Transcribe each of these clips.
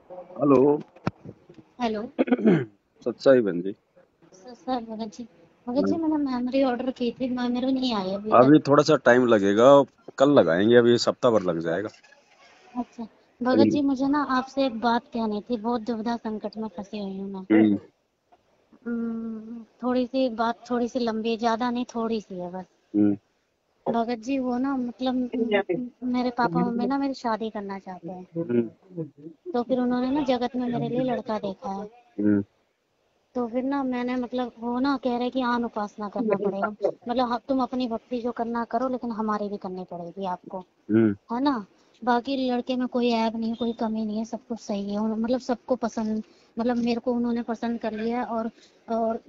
Hello. Hello. सच्चाई बहन जी। Sir Bhagat ji. Bhagat ji हम्म, मैंने मेमोरी ऑर्डर की थी, मेरे नहीं आई अभी तक। अभी थोड़ा सा टाइम लगेगा। कल लगाएंगे, अभी इस हफ्ता भर लग जाएगा। अच्छा। भगत अभी। जी मुझे ना आपसे एक बात कहनी थी, बहुत दुविधा संकट में फंसी हुई हूँ मैं। हम्म। थोड़ी सी बात, थोड़ी सी लंबी है, ज्यादा नहीं, थोड़ी सी है बस। हम्म। भगत जी वो ना मतलब मेरे पापा मम्मी ना मेरी शादी करना चाहते हैं। हम्म। तो फिर उन्होंने ना जगत में मेरे लिए लड़का देखा है। हम्म। तो फिर ना मैंने मतलब वो ना कह रहे कि आन उपासना करना पड़ेगा, मतलब तुम अपनी भक्ति जो करना करो, लेकिन हमारी भी करनी पड़ेगी आपको, हम्म। है ना। बाकी लड़के में कोई ऐब नहीं है, कोई कमी नहीं है, सब कुछ सही है, मतलब सबको पसंद, मतलब मेरे को उन्होंने पसंद कर लिया है। और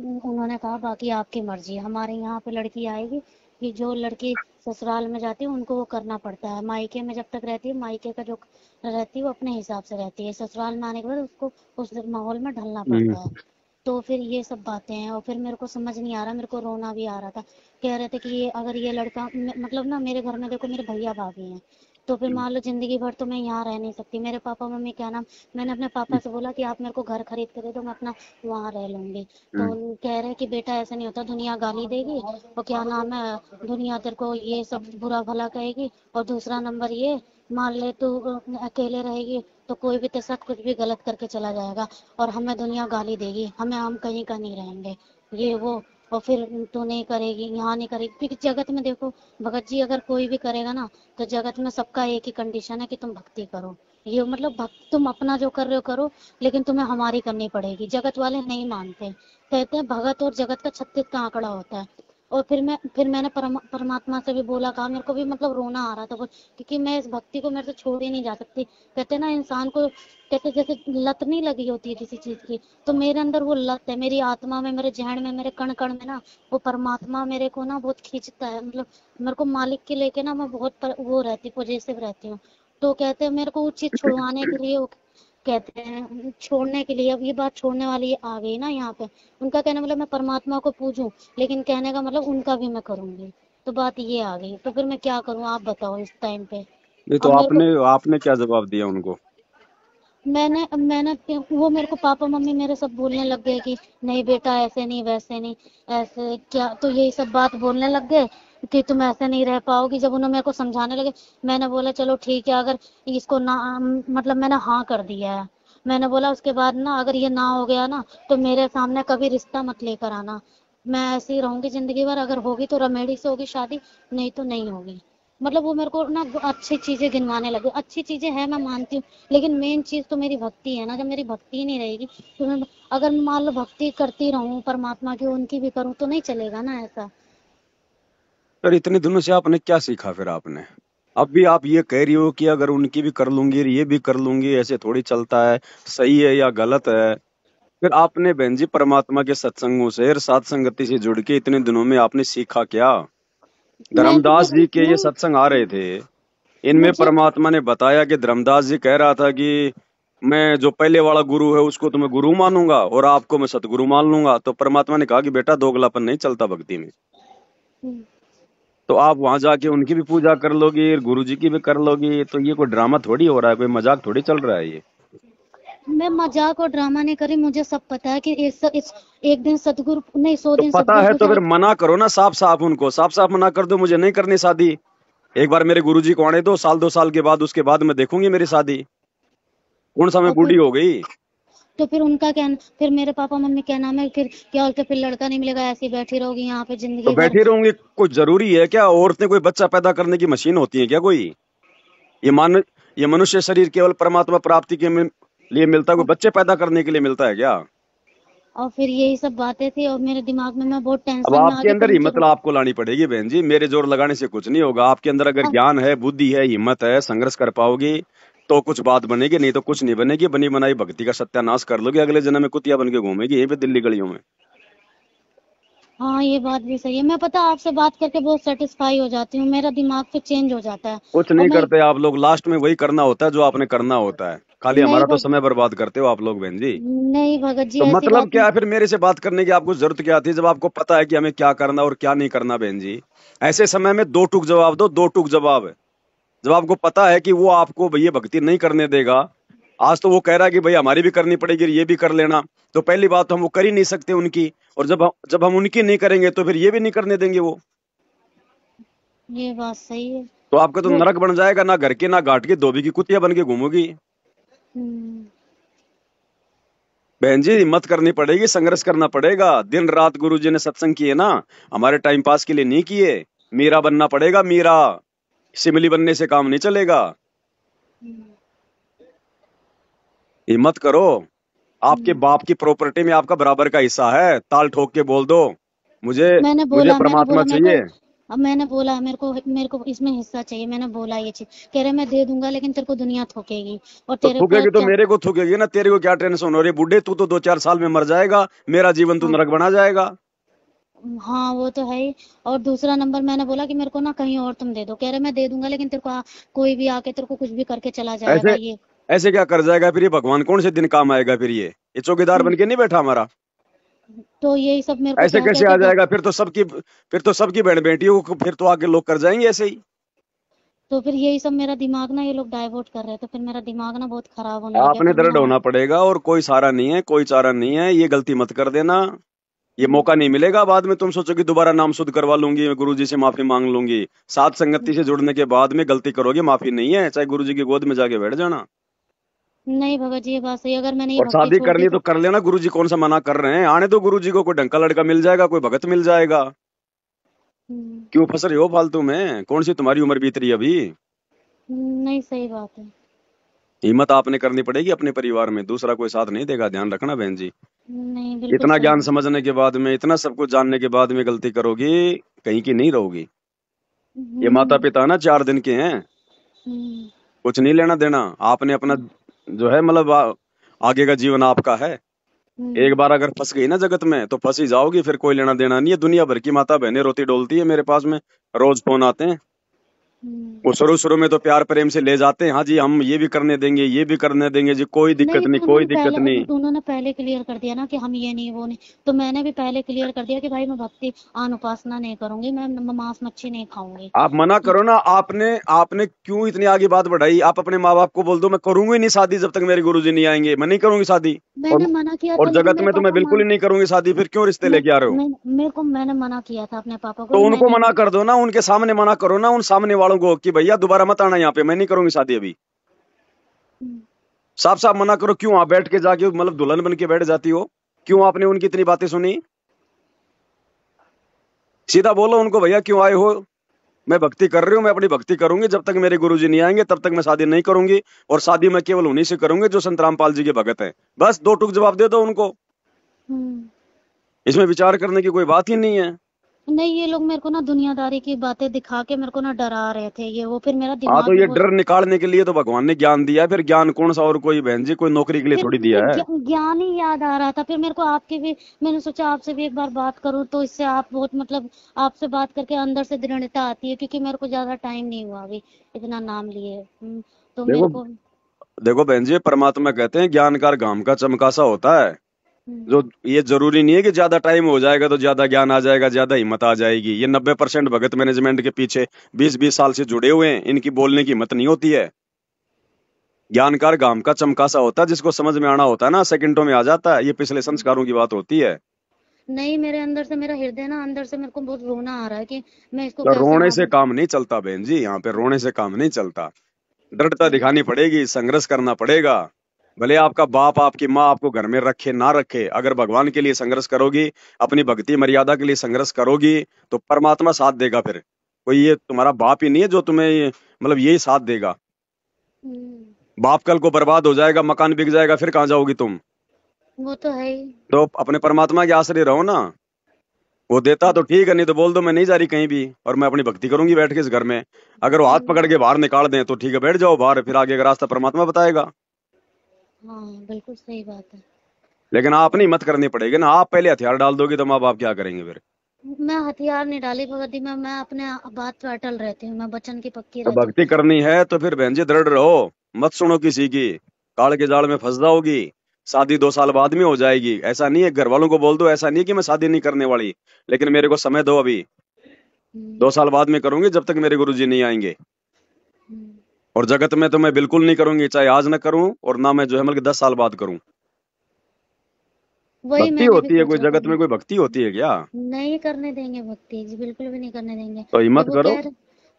उन्होंने कहा बाकी आपकी मर्जी है, हमारे यहाँ पे लड़की आएगी कि जो लड़की ससुराल में जाती है उनको वो करना पड़ता है, मायके में जब तक रहती है मायके का जो रहती है वो अपने हिसाब से रहती है, ससुराल में आने के बाद उसको उस माहौल में ढलना हम्म। पड़ता है। तो फिर ये सब बातें हैं, और फिर मेरे को समझ नहीं आ रहा, मेरे को रोना भी आ रहा था। कह रहे थे कि ये अगर ये लड़का मतलब ना मेरे घर में देखो मेरे भैया भाभी हैं, तो फिर मान लो जिंदगी भर तो मैं यहाँ रह नहीं सकती, मेरे पापा मम्मी क्या नाम, मैंने अपने पापा से बोला कि आप मेरे को घर खरीद के दे दो, मैं अपना वहाँ रह लूंगी। तो हम्म। कह रहे हैं कि बेटा ऐसा नहीं होता, दुनिया गाली देगी, और क्या नाम है, दुनिया तेरे को ये सब बुरा भला कहेगी, और दूसरा नंबर ये, मान ले तू अकेले रहेगी तो कोई भी तेरे साथ कुछ भी गलत करके चला जाएगा, और हमें दुनिया गाली देगी, हम कहीं का नहीं रहेंगे, ये वो। और फिर तू नहीं करेगी, यहाँ नहीं करेगी, क्योंकि जगत में देखो भगत जी, अगर कोई भी करेगा ना, तो जगत में सबका एक ही कंडीशन है कि तुम भक्ति करो। ये मतलब भक्त तुम अपना जो कर रहे हो करो, लेकिन तुम्हें हमारी करनी पड़ेगी, जगत वाले नहीं मानते, कहते हैं भगत और जगत का 36 का आंकड़ा होता है। और फिर मैंने परमात्मा से भी बोला, कहा मेरे को भी मतलब रोना आ रहा था कुछ, क्योंकि मैं इस भक्ति को मेरे से छोड़ ही नहीं जा सकती। कहते हैं ना इंसान को, कहते जैसे लत नहीं लगी होती है किसी चीज की, तो मेरे अंदर वो लत है, मेरी आत्मा में, मेरे जहन में, मेरे कण कण में ना वो परमात्मा मेरे को ना बहुत खींचता है, मतलब मेरे को मालिक के लेके ना मैं बहुत वो रहती, पॉजिटिव रहती हूँ। तो कहते हैं मेरे को वो चीज छुड़वाने के लिए, वो कहते हैं छोड़ने के लिए, अब ये बात छोड़ने वाली आ गई ना यहाँ पे। उनका कहना मतलब मैं परमात्मा को पूजूं, लेकिन कहने का मतलब उनका भी मैं करूंगी। तो बात ये आ गई, तो फिर मैं क्या करूं, आप बताओ इस टाइम पे। नहीं तो अब मेरे को, आपने आपने क्या जवाब दिया उनको? मैंने वो मेरे को पापा मम्मी मेरे सब बोलने लग गए कि नहीं बेटा ऐसे नहीं वैसे नहीं, ऐसे क्या, तो यही सब बात बोलने लग गए कि तुम ऐसे नहीं रह पाओगी, जब उन्होंने मेरे को समझाने लगे। मैंने बोला चलो ठीक है, अगर इसको ना, मतलब मैंने हाँ कर दिया है। मैंने बोला उसके बाद ना अगर ये ना हो गया ना, तो मेरे सामने कभी रिश्ता मत लेकर आना, मैं ऐसे ही रहूंगी जिंदगी भर, अगर होगी तो रमेड़ी से होगी शादी, नहीं तो नहीं होगी। मतलब वो मेरे को ना अच्छी चीजें गिनवाने लगे, अच्छी चीजें हैं मैं मानती हूँ, लेकिन मेन चीज तो मेरी भक्ति है ना, जब मेरी भक्ति ही नहीं रहेगी, तो मैं अगर मान लो भक्ति करती रहूं परमात्मा की, उनकी भी करूं, तो नहीं चलेगा ना ऐसा। फिर इतने दिनों से आपने क्या सीखा फिर आपने? अब भी आप ये कह रही हो कि अगर उनकी भी कर लूंगी ये भी कर लूंगी, ऐसे थोड़ी चलता है। सही है या गलत है? फिर आपने बहन जी परमात्मा के सत्संगों से और सात संगति से जुड़ के इतने दिनों में आपने सीखा क्या? मैं तो धर्मदास देखो जी के ये नहीं, सत्संग आ रहे थे। इनमें मुझे परमात्मा ने बताया कि धर्मदास जी कह रहा था कि मैं जो पहले वाला गुरु है उसको तो मैं गुरु मानूंगा और आपको मैं सतगुरु मान लूंगा। तो परमात्मा ने कहा कि बेटा दोगलापन नहीं चलता भक्ति में। तो आप वहां जाके उनकी भी पूजा कर लोगी, गुरु जी की भी कर लोगी, तो ये कोई ड्रामा थोड़ी हो रहा है, कोई मजाक थोड़ी चल रहा है ये। मैं मजाक और ड्रामा नहीं करी, मुझे सब पता है कि एक दिन सतगुरु नहीं, 100 तो दिन पता सतगुरु है तो पूजा। फिर मना करो ना, साफ साफ उनको साफ साफ मना कर दो, मुझे नहीं करनी शादी। एक बार मेरे गुरुजी को आने दो, साल दो साल के बाद, उसके बाद मैं देखूंगी मेरी शादी। कौन सा मैं और बूढ़ी फिर हो गई? तो फिर उनका क्या, फिर मेरे पापा मम्मी क्या नाम है, फिर क्या बोलते, फिर लड़का नहीं मिलेगा, ऐसे ही बैठी रहोगी यहाँ पे तो जिंदगी भर। बैठी रहूंगी? कुछ जरूरी है क्या? औरतें कोई बच्चा पैदा करने की मशीन होती है क्या कोई? ये मान ये मनुष्य शरीर केवल परमात्मा प्राप्ति के लिए मिलता है, कोई बच्चे पैदा करने के लिए मिलता है क्या? और फिर यही सब बातें थी, और मेरे दिमाग में मैं बहुत अब टेंशन में आ आपके गई, अंदर फिर मुझे हिम्मत आपको लानी पड़ेगी बहन जी, मेरे जोर लगाने से कुछ नहीं होगा। आपके अंदर अगर ज्ञान है, बुद्धि है, हिम्मत है, संघर्ष कर पाओगी तो कुछ बात बनेगी, नहीं तो कुछ नहीं बनेगी। बनी बनाई भक्ति का सत्यानाश कर लोगे, अगले जन्म में कुतिया बन के घूमेगी यहीं पे दिल्ली गलियों में। हाँ ये बात भी सही है, मैं पता आपसे बात करके बहुत सेटिस्फाई हो जाती हूँ, मेरा दिमाग फिर चेंज हो जाता है। कुछ और नहीं मैं, करते आप लोग, लास्ट में वही करना होता है जो आपने करना होता है। खाली नहीं हमारा तो समय बर्बाद करते हो आप लोग बहन जी। नहीं भगत जी तो ऐसी मतलब बात क्या नहीं। है फिर मेरे से बात करने की आपको जरूरत क्या थी, जब आपको पता है कि हमें क्या करना और क्या नहीं करना बहन जी? ऐसे समय में दो टूक जवाब दो, दो टूक जवाब। जब आपको पता है कि वो आपको ये भक्ति नहीं करने देगा, आज तो वो कह रहा है कि भाई हमारी भी करनी पड़ेगी, ये भी कर लेना। तो पहली बात तो हम वो कर ही नहीं सकते उनकी, और जब हम उनकी नहीं करेंगे तो फिर ये भी नहीं करने देंगे वो। ये बात सही है। तो आपका तो वो नरक बन जाएगा, ना घर के ना घाट के, धोबी की कुतिया बन के घूमोगी। हम्म, बहन जी हिम्मत करनी पड़ेगी, संघर्ष करना पड़ेगा। दिन रात गुरु जी ने सत्संग किए ना, हमारे टाइम पास के लिए नहीं किए। मीरा बनना पड़ेगा, मीरा। सिमली बनने से काम नहीं चलेगा। हम्म, हिम्मत करो। आपके हम्म। बाप की प्रॉपर्टी में आपका बराबर का हिस्सा है, ताल ठोक के बोल दो, मुझे मुझे मैंने परमात्मा बोला मेरे को, चाहिए। अब मैंने बोला मेरे को इसमें हिस्सा चाहिए, मैंने बोला ये चीज, कह रहे मैं दे दूंगा लेकिन तेरे को दुनिया ठोकेगी और तो तेरे को थूकेगी तो क्या। मेरे को थूकेगी ना, तेरे को क्या टेंशन हो रही है बूढ़े, तू तो 2-4 साल में मर जाएगा, मेरा जीवन तू हाँ, नरक बना जाएगा। हाँ वो तो है ही। और दूसरा नंबर मैंने बोला कि मेरे को ना कहीं और तुम दे दो, कह रहे मैं दे दूंगा लेकिन तेरे को कोई भी आके तेरे को कुछ भी करके चला जाएगा ऐसे ये। ऐसे क्या कर जाएगा फिर ये, भगवान कौन से दिन काम आएगा फिर ये चौकीदार बन के नहीं बैठा हमारा। तो यही सब मेरे को ऐसे कहते कैसे हैं आ कि जाएगा फिर तो सबकी बहन बेटियों को फिर तो आगे लोग कर जाएंगे ऐसे ही। तो फिर यही सब मेरा दिमाग ना ये लोग डाइवर्ट कर रहे हैं, तो फिर मेरा दिमाग ना बहुत खराब होने लग गया, आपने फिर दृढ़ मैंने। होना पड़ेगा, और कोई सहारा नहीं है, कोई चारा नहीं है, ये गलती मत कर देना। ये हम्म, मौका नहीं मिलेगा बाद में तुम सोचो कि दोबारा नाम शुद्ध करवा लूंगी, मैं गुरुजी से माफी मांग लूंगी। सात संगति से जुड़ने के बाद में गलती करोगे, माफी नहीं है, चाहे गुरुजी की गोद में जाके बैठ जाना। नहीं भगत जी ये बात सही, अगर मैंने ये और भक्ति शादी छोड़ दी करनी तो तो। कर लेना, गुरुजी कौन सा मना कर रहे हैं, आने दो गुरुजी को, कोई ढंग का लड़का मिल जाएगा, कोई भगत मिल जाएगा। हम्म, क्यों फंस रहे हो फालतू में, कौन सी तुम्हारी उम्र बीत रही है अभी। नहीं सही बात है। हिम्मत आपने करनी पड़ेगी अपने परिवार में, दूसरा कोई साथ नहीं देगा, ध्यान रखना बहन जी। नहीं बिल्कुल इतना सही ज्ञान बात। समझने के बाद में, इतना सब कुछ जानने के बाद में गलती करोगी, कहीं की नहीं रहोगी। ये माता हम्म, पिता ना 4 दिन के हैं, हम्म, कुछ नहीं लेना देना। आपने अपना जो है मतलब आगे का जीवन आपका है। हम्म, एक बार अगर फंस गई ना जगत में तो फंस ही जाओगी, फिर कोई लेना देना नहीं है। दुनिया भर की माता बहनें रोती डोलती है मेरे पास में, रोज फोन आते हैं। हम्म। वो शुरू शुरू में तो प्यार प्रेम से ले जाते हैं, हाँ जी हम ये भी करने देंगे, ये भी करने देंगे जी, कोई दिक्कत नहीं नहीं, तो कोई दिक्कत नहीं। उन्होंने पहले क्लियर कर दिया ना कि हम ये नहीं वो नहीं। तो मैंने भी पहले क्लियर कर दिया कि भाई मैं भक्ति उपासना नहीं करूंगी, मैं मांस मच्छी नहीं खाऊंगी। आप मना करो ना, आपने आपने क्यों इतनी आगे बात बढ़ाई। आप अपने माँ बाप को बोल दो मैं करूंगी नहीं शादी जब तक मेरे गुरुजी नहीं आएंगे, मैं नहीं करूंगी शादी। मैंने और मना किया था और लेकिन जगत मेरे में तो मैं पापा बिल्कुल ही नहीं करूंगी शादी, फिर क्यों रिश्ते लेके आ रहे हो। मैंने मना किया था अपने पापा को तो कि मैं उनको नहीं। मना कर दो ना, उनके सामने मना करो ना, उन सामने वालों को कि भैया दोबारा मत आना यहाँ पे, मैं नहीं करूंगी शादी अभी। हम्म, साफ साफ मना करो। क्यों आप बैठ के जाके मतलब दुल्हन बन के बैठ जाती हो, क्यों आपने उनकी इतनी बातें सुनी। सीधा बोलो उनको भैया क्यों आए हो, मैं भक्ति कर रही हूँ, मैं अपनी भक्ति करूंगी, जब तक मेरे गुरुजी नहीं आएंगे तब तक मैं शादी नहीं करूंगी, और शादी मैं केवल उन्हीं से करूंगी जो संत रामपाल जी के भगत हैं। बस दो टूक जवाब दे दो उनको, हम्म। इसमें विचार करने की कोई बात ही नहीं है। नहीं ये लोग मेरे को ना दुनियादारी की बातें दिखा के मेरे को ना डरा रहे थे ये वो, फिर मेरा हाँ दिमाग तो भी ये बहुत। डर निकालने के लिए तो भगवान ने ज्ञान दिया है, फिर ज्ञान कौन सा और कोई बहन जी कोई नौकरी के लिए थोड़ी दिया है। ज्ञान ही याद आ रहा था, फिर मेरे को आपके भी, मैंने सोचा आपसे भी एक बार बात करूं तो इससे आप बहुत मतलब आपसे बात करके अंदर से दृढ़ता आती है, क्योंकि मेरे को ज्यादा टाइम नहीं हुआ अभी इतना नाम लिए। तो मेरे देखो को। देखो बहन जी, परमात्मा कहते हैं ज्ञानकार घाम का चमकासा होता है। हम्म, जो ये जरूरी नहीं है कि ज्यादा टाइम हो जाएगा तो ज्यादा ज्ञान आ जाएगा, ज्यादा हिम्मत आ जाएगी। ये 90% भगत मैनेजमेंट के पीछे 20-20 साल से जुड़े हुए हैं, इनकी बोलने की हिम्मत नहीं होती है। ज्ञानकार घाम का चमकासा होता है, जिसको समझ में आना होता है ना सेकंडों में आ जाता है। ये पिछले संस्कारों की बात होती है। नहीं मेरे अंदर से मेरा हृदय ना अंदर से मेरे को बहुत रोना आ रहा है कि मैं इसको तो कैसे रोने से आगे। काम नहीं चलता बहन जी, यहाँ पे रोने से काम नहीं चलता। दृढ़ता हम्म, दिखानी पड़ेगी, संघर्ष करना पड़ेगा। भले आपका बाप आपकी माँ आपको घर में रखे ना रखे, अगर भगवान के लिए संघर्ष करोगी, अपनी भक्ति मर्यादा के लिए संघर्ष करोगी, तो परमात्मा साथ देगा। फिर कोई ये तुम्हारा बाप ही नहीं है जो तुम्हें मतलब यही साथ देगा। हम्म, बाप कल को बर्बाद हो जाएगा, मकान बिक जाएगा, फिर कहाँ जाओगी तुम। वो तो है ही। तो अपने परमात्मा के आश्रय रहो ना। वो देता तो ठीक है, नहीं तो बोल दो मैं नहीं जा रही कहीं भी, और मैं अपनी भक्ति करूंगी बैठ के इस घर में। अगर वो हाथ हम्म, पकड़ के बाहर निकाल दें तो ठीक है, बैठ जाओ बाहर, फिर आगे का रास्ता परमात्मा बताएगा। हाँ बिल्कुल सही बात है। लेकिन आपने हिम्मत करनी पड़ेगी ना, आप पहले हथियार डाल दोगे तो माँ बाप क्या करेंगे फिर। मैं हथियार नहीं डाली भगत जी, मैं अपने बात पे अटल रहती हूँ, मैं वचन की पक्की तो रहती हूँ। भक्ति करनी है तो फिर बहन जी दृढ़ रहो, मत सुनो किसी की, काल के जाल में फंस जाओगी। शादी 2 साल बाद में हो जाएगी, ऐसा नहीं है। घर वालों को बोल दो ऐसा नहीं है कि मैं शादी नहीं करने वाली, लेकिन मेरे को समय दो अभी, हम्म, 2 साल बाद में करूंगी जब तक मेरे गुरुजी नहीं आएंगे। हम्म, और जगत में तो मैं बिल्कुल नहीं करूंगी, चाहे आज ना करूं और ना मैं जो है मतलब 10 साल बाद करूं। वही भक्ति मैंने भी होती है कोई, सोचा था। जगत में कोई भक्ति होती है क्या? नहीं करने देंगे भक्ति जी, बिल्कुल भी नहीं करने देंगे। तो जब हिम्मत वो करो। कह रहे,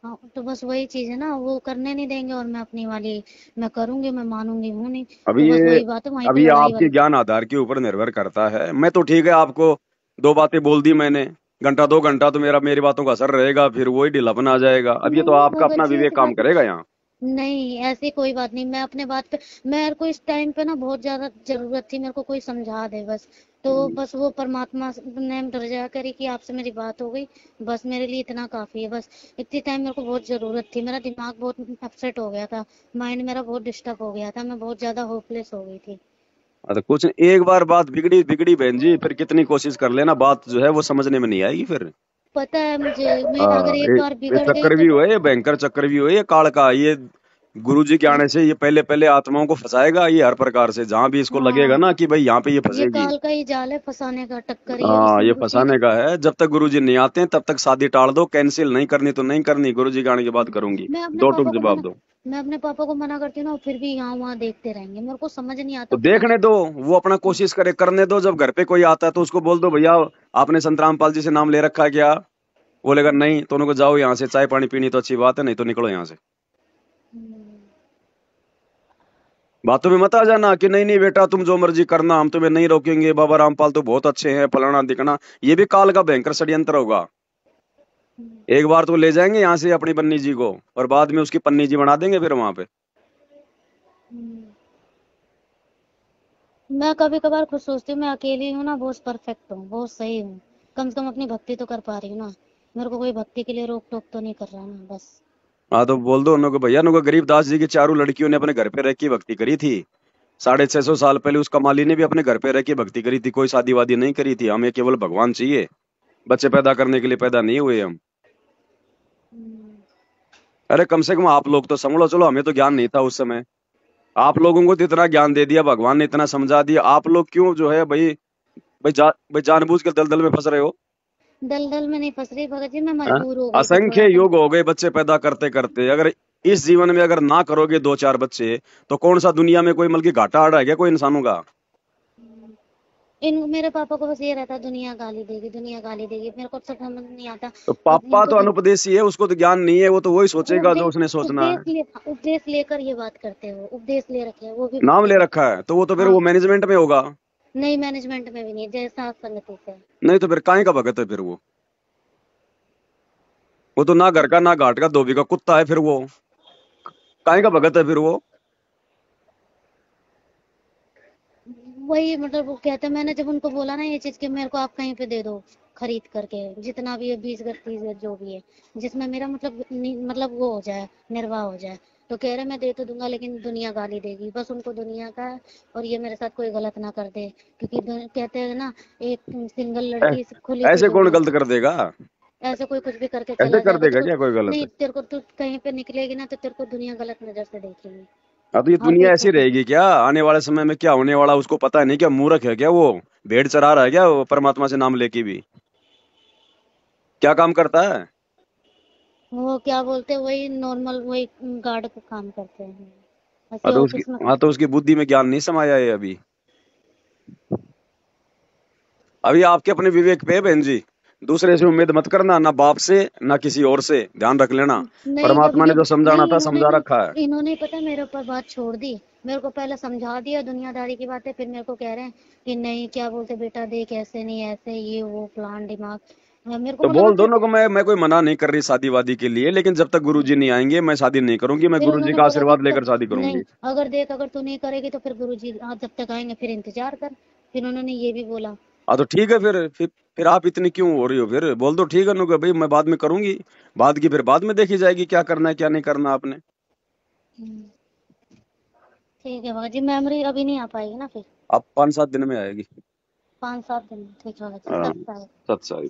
हाँ तो बस वही चीज है ना, वो करने नहीं देंगे और मैं अपनी वाली मैं करूंगी, मैं मानूंगी हूँ नहीं। अभी तो बस ये वही बात है, वहीं पे अभी ये लड़ाई आपके वाली। ज्ञान आधार के ऊपर निर्भर करता है। मैं तो ठीक है, आपको 2 बातें बोल दी मैंने, घंटा 2 घंटा तो मेरी बातों का असर रहेगा, फिर वही ढीलापन आ जाएगा। अब ये तो नहीं आपका मगर अपना जी विवेक ऐसी काम बात करेगा यहाँ। नहीं, ऐसी कोई बात नहीं। मैं अपने बात पे, मेरे को इस टाइम पे ना बहुत ज्यादा जरूरत थी, मेरे को कोई समझा दे बस। तो बस वो परमात्मा ने दर्जा करी कि आपसे मेरी बात हो गई, बस मेरे लिए इतना काफी है। बस इतनी टाइम मेरे को बहुत जरूरत थी, मेरा दिमाग बहुत अपसेट हो गया था, माइंड मेरा बहुत डिस्टर्ब हो गया था, मैं बहुत ज्यादा होपलेस हो गई थी। तो कुछ नहीं, एक बार बात बिगड़ी बिगड़ी बहन जी, फिर कितनी कोशिश कर लेना, बात जो है वो समझने में नहीं आएगी फिर। पता है मुझे, मैं अगर हाँ, एक बार ये बिगड़ गई चक्कर तो भी हुआ है, ये भयंकर चक्कर भी हुआ है, ये काल का। ये गुरु जी के आने से ये पहले पहले आत्माओं को फंसाएगा, ये हर प्रकार से जहां भी इसको लगेगा हाँ, ना कि भाई यहाँ पे ये ये फंसेगी। काल का ही जाल है फंसाने का, टक्कर ये हाँ, इसी ये इसी। फंसाने का है। जब तक गुरुजी नहीं आते हैं तब तक शादी टाल दो, कैंसिल नहीं करनी तो नहीं करनी, गुरुजी के आने के बाद करूंगी, मैं अपने दो पापा टूक को जवाब मना दो। मैं अपने पापा को मना करती हूँ ना, फिर भी यहाँ वहाँ देखते रहेंगे, मेरे को समझ नहीं आता तो पता नहीं। देखने दो, वो अपना कोशिश करे, करने दो। जब घर पे कोई आता है तो उसको बोल दो, भैया आपने संत रामपाल जी से नाम ले रखा है क्या? बोलेगा नहीं, तो उनको जाओ यहाँ से, चाय पानी पीनी तो अच्छी बात है, नहीं तो निकलो यहाँ से। हम्म, बातों में मत आ जाना कि नहीं नहीं बेटा तुम जो मर्जी करना, हम तुम्हें नहीं रोकेंगे, बाबा रामपाल तो बहुत अच्छे हैं, फलाना दिखना। ये भी काल का भयंकर षड्यंत्र होगा। हम्म, एक बार तो ले जाएंगे यहाँ से अपनी पन्नी जी को, और बाद में उसकी पन्नी जी बना देंगे फिर वहां पे। हम्म। मैं कभी कभार खुद सोचती हूँ मैं अकेली हूँ ना, बहुत परफेक्ट हूँ, बहुत सही हूँ। कम से कम अपनी भक्ति तो कर पा रही हूँ ना, मेरे को कोई भक्ति के लिए रोक टोक तो नहीं कर रहा ना, बस। हाँ, तो बोल दो उनको, भैया उनको गरीबदास जी की चारों लड़कियों ने अपने घर पे रह के भक्ति करी थी। 650 साल पहले उस कमाली ने भी अपने घर पे रह के भक्ति करी थी, कोई शादी वादी नहीं करी थी। हमें केवल भगवान चाहिए, बच्चे पैदा करने के लिए पैदा नहीं हुए हम। हम्म, अरे कम से कम आप लोग तो समझो, चलो हमें तो ज्ञान नहीं था उस समय, आप लोगों को तो इतना ज्ञान दे दिया, भगवान ने इतना समझा दिया, आप लोग क्यों जो है भाई, भाई जानबूझ के दलदल में फंस रहे हो? दलदल में नहीं फंस रही भगत जी, मैं हाँ? मजबूर हो गई थी असंख्य थोड़ा सा। योग हो गए बच्चे पैदा करते करते। अगर इस जीवन में अगर ना करोगे 2 4 बच्चे, तो कौन सा दुनिया में कोई मतलब कि घाटा आ रहा है क्या कोई इंसानों का? इन मेरे पापा को बस ये रहता है, दुनिया गाली देगी, दुनिया गाली देगी, मेरे को तो समझ नहीं आता। तो अब पापा इनको तो अनुपदेशी है, उसको तो ज्ञान नहीं है, वो तो वही सोचेगा जो उपदेश उसने सोचना है। उपदेश लेकर ये बात करते हो, उपदेश ले रखे हैं वो भी नाम भक्ति ले करते रखा हैं। है तो वो तो फिर हाँ, वो मैनेजमेंट में होगा। नहीं मैनेजमेंट में भी नहीं, जैसा संगति से। नहीं तो फिर काहे का भगत है फिर वो तो ना घर का ना घाट का धोबी का कुत्ता है फिर वो, काहे का भगत है फिर वो? वही मतलब वो कहते हैं, मैंने जब उनको बोला ना ये चीज कि मेरे को आप कहीं पे दे दो खरीद करके, जितना भी है 20 गज 30 गज जो भी है, जिसमें मेरा मतलब मतलब वो हो जाए, निर्वाह हो जाए। तो कह रहे मैं दे तो दूंगा लेकिन दुनिया गाली देगी, बस उनको दुनिया का है, और ये मेरे साथ कोई गलत ना कर दे, क्योंकि कहते हैं ना, एक सिंगल ऐ- लड़की खुली सी ऐसे कौन दुनिया गलत है। कर देगा? ऐसे कोई कुछ भी करके ऐसे चला कर जाएगा देगा क्या कोई गलत? नहीं, तेरे को तू कहीं पे निकलेगी ना तो तेरे को दुनिया गलत नजर से देखेगी। हाँ, तो ये हर दुनिया कोई ऐसी सोचेगा। रहेगी क्या? आने वाले समय में क्या होने वाला उसको पता है नहीं क्या? मूर्ख है क्या वो? भेड़ चरा रहा है क्या वो परमात्मा से नाम लेके भी? क्या काम करता है? वो क्या बोलते हैं, वही नॉर्मल वही गार्ड का काम करते हैं, हाँ ऐसे तो उसकी ऑफिस में। हाँ तो उसकी बुद्धि में ज्ञान नहीं समाया है अभी। अभी आपके अपने विवेक पे है बहन जी। दूसरे से उम्मीद मत करना, ना बाप से ना किसी और से, ध्यान रख लेना। नहीं, जब परमात्मा ने जब जो समझाना नहीं था इन्होंने समझा रखा है। इन्होंने पता मेरे ऊपर बात छोड़ दी, मेरे को पहले समझा दिया दुनियादारी की बातें, फिर मेरे को कह रहे हैं कि नहीं क्या बोलते बेटा देख, ऐसे नहीं ऐसे, ये वो प्लान दिमाग। मेरे को तो मतलब बोल मैं दो फिर ना को, मैं कोई मना नहीं कर रही शादी वादी के लिए, लेकिन जब तक गुरुजी नहीं आएंगे मैं शादी नहीं करूंगी, मैं फिर गुरुजी उन्होंने का बोला कि आशीर्वाद लेकर शादी नहीं, करूंगी। अगर देख अगर तू नहीं करेगी तो फिर गुरुजी आज जब तक आएंगे फिर इंतजार कर। फिर उन्होंने ये भी बोला। हाँ तो ठीक है, फिर आप इतनी क्यों हो रही हो? फिर बोल दो ठीक है नु भाई, मैं बाद में करूंगी, बाद की फिर बाद में देखी जाएगी, क्या करना है क्या नहीं करना आपने। हम्म, ठीक है बाबा जी, मेमोरी अभी नहीं आ पाएगी ना फिर। आप 5 7 दिन में आएगी। 5 7 दिन, ठीक है बाबा जी, हाँ, सत्ता है। सत्साई